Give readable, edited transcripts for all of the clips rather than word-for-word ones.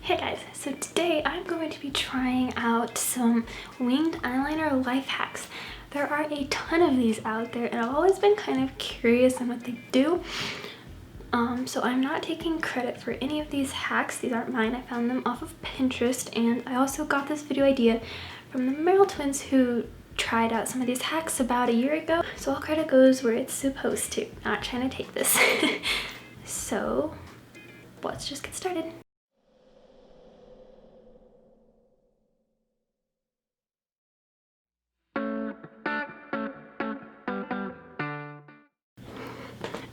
Hey guys, so today I'm going to be trying out some winged eyeliner life hacks. There are a ton of these out there and I've always been kind of curious on what they do. So I'm not taking credit for any of these hacks. These aren't mine. I found them off of Pinterest, and I also got this video idea from the MacLeod twins who tried out some of these hacks about a year ago. So all credit goes where it's supposed to. Not trying to take this. So let's just get started.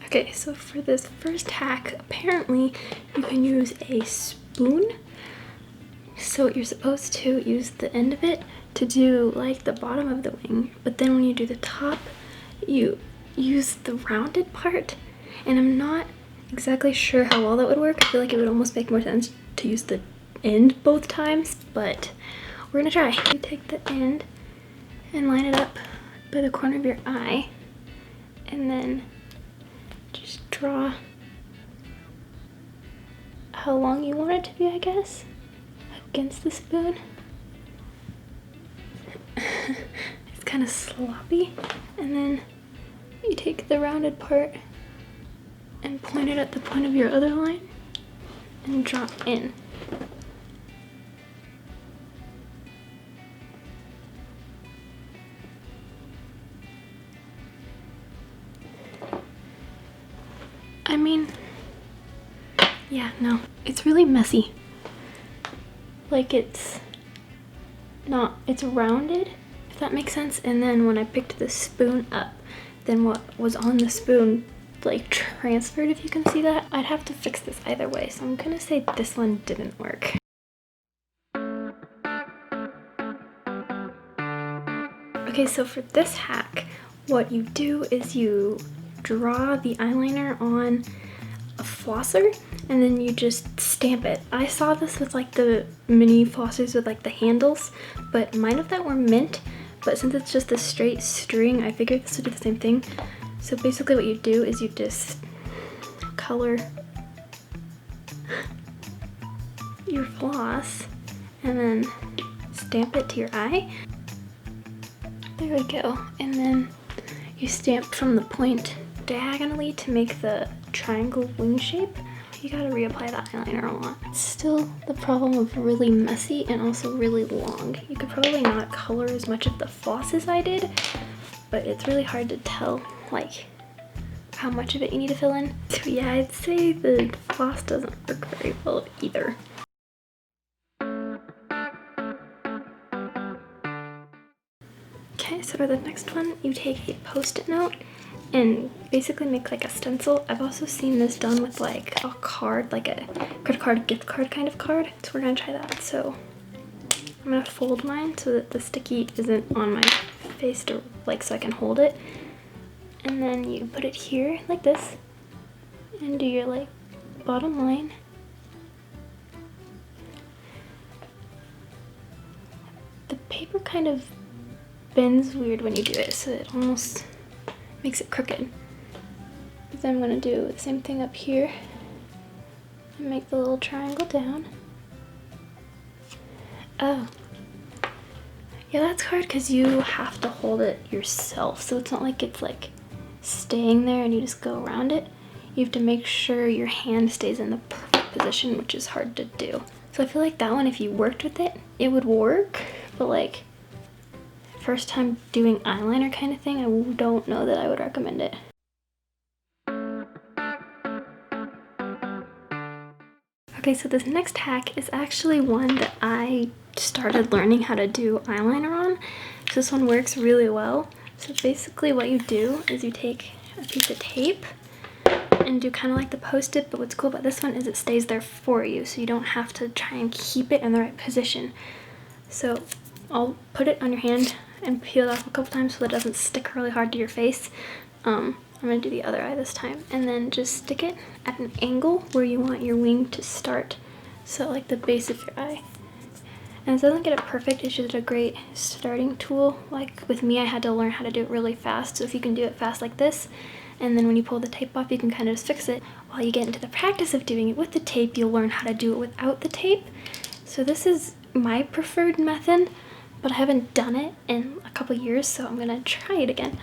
Okay, so for this first hack, apparently you can use a spoon. So you're supposed to use the end of it to do like the bottom of the wing, but then when you do the top, you use the rounded part. And I'm not exactly sure how well that would work. I feel like it would almost make more sense to use the end both times, but we're gonna try. You take the end and line it up by the corner of your eye, and then just draw how long you want it to be, I guess, against the spoon. It's kind of sloppy. And then you take the rounded part and point it at the point of your other line and draw in. I mean, yeah, no, it's really messy. Like it's rounded, if that makes sense. And then when I picked the spoon up, then what was on the spoon like transferred, if you can see that. I'd have to fix this either way, so I'm gonna say this one didn't work. Okay, so for this hack, what you do is you draw the eyeliner on a flosser and then you just stamp it. I saw this with like the mini flossers with like the handles, but mine of that were mint, but since it's just a straight string, I figured this would do the same thing. So basically what you do is you just color your floss and then stamp it to your eye. There we go. And then you stamp from the point diagonally to make the triangle wing shape. You gotta reapply that eyeliner a lot. It's still the problem of really messy and also really long. You could probably not color as much of the floss as I did, but it's really hard to tell like how much of it you need to fill in. So yeah, I'd say the floss doesn't work very well either. Okay, so for the next one, you take a post-it note and basically make like a stencil. I've also seen this done with like a card, like a credit card, gift card kind of card. So we're gonna try that. So I'm gonna fold mine so that the sticky isn't on my face to like so I can hold it. And then you put it here like this and do your like bottom line. The paper kind of bends weird when you do it, so it almost makes it crooked. But then I'm gonna do the same thing up here and make the little triangle down. Oh. Yeah, that's hard because you have to hold it yourself, so it's not like it's like staying there and you just go around it. You have to make sure your hand stays in the perfect position, which is hard to do. So I feel like that one, if you worked with it, it would work, but like first time doing eyeliner kind of thing, I don't know that I would recommend it. Okay, so this next hack is actually one that I started learning how to do eyeliner on. So this one works really well. So basically what you do is you take a piece of tape and do kind of like the post-it, but what's cool about this one is it stays there for you, so you don't have to try and keep it in the right position. So I'll put it on your hand and peel it off a couple times so that it doesn't stick really hard to your face. I'm gonna do the other eye this time, and then just stick it at an angle where you want your wing to start. So like the base of your eye. And it doesn't get it perfect, it's just a great starting tool. Like with me, I had to learn how to do it really fast. So if you can do it fast like this, and then when you pull the tape off, you can kind of just fix it. while you get into the practice of doing it with the tape, you'll learn how to do it without the tape. So this is my preferred method, but I haven't done it in a couple years, so I'm gonna try it again.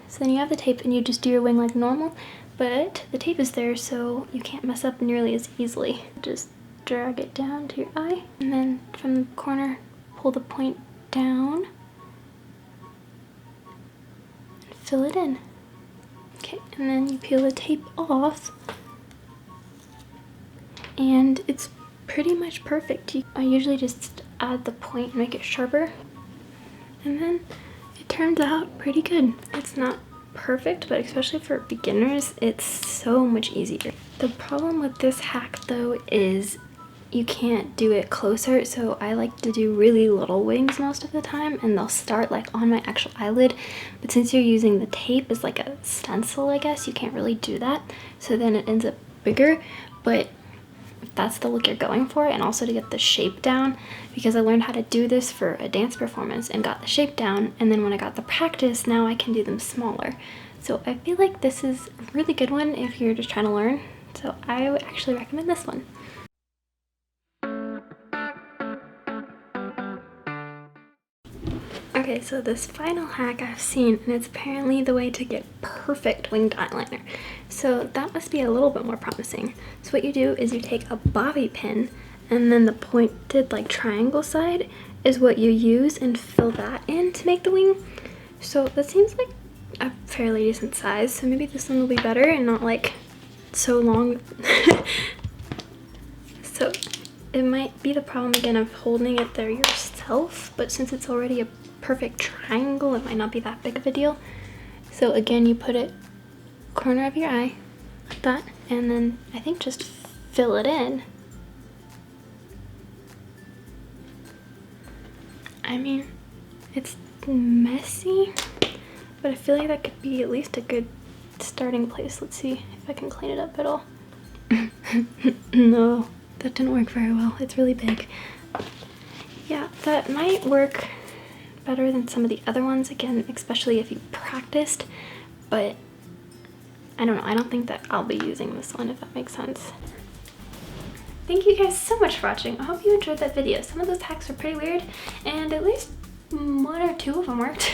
So then you have the tape and you just do your wing like normal, but the tape is there so you can't mess up nearly as easily. Just drag it down to your eye, and then from the corner, pull the point down and fill it in. Okay, and then you peel the tape off, and it's pretty much perfect. I usually just add the point and make it sharper, and then it turns out pretty good. It's not perfect, but especially for beginners, it's so much easier. The problem with this hack though is you can't do it closer, so I like to do really little wings most of the time, and they'll start like on my actual eyelid, but since you're using the tape as like a stencil, I guess, you can't really do that, so then it ends up bigger. But if that's the look you're going for, and also to get the shape down, because I learned how to do this for a dance performance and got the shape down, and then when I got the practice, now I can do them smaller. So I feel like this is a really good one if you're just trying to learn, so I would actually recommend this one. Okay, so this final hack I've seen, and it's apparently the way to get perfect winged eyeliner. So that must be a little bit more promising. So what you do is you take a bobby pin, and then the pointed like triangle side is what you use, and fill that in to make the wing. So that seems like a fairly decent size, so maybe this one will be better and not like so long. So it might be the problem again of holding it there yourself, but since it's already a perfect triangle, it might not be that big of a deal. So again, you put it corner of your eye like that, and then I think just fill it in. I mean, it's messy, but I feel like that could be at least a good starting place. Let's see if I can clean it up at all. No, that didn't work very well. It's really big. Yeah, that might work better than some of the other ones, again, especially if you practiced, but I don't know, I don't think that I'll be using this one, if that makes sense. Thank you guys so much for watching. I hope you enjoyed that video. Some of those hacks were pretty weird, and at least one or two of them worked.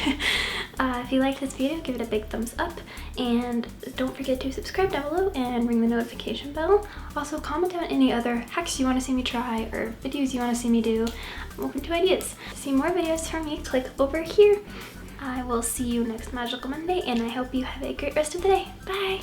If you liked this video, give it a big thumbs up, and don't forget to subscribe down below and ring the notification bell. Also, comment down any other hacks you want to see me try or videos you want to see me do. I'm open to ideas. To see more videos from me, click over here. I will see you next Magical Monday, and I hope you have a great rest of the day. Bye!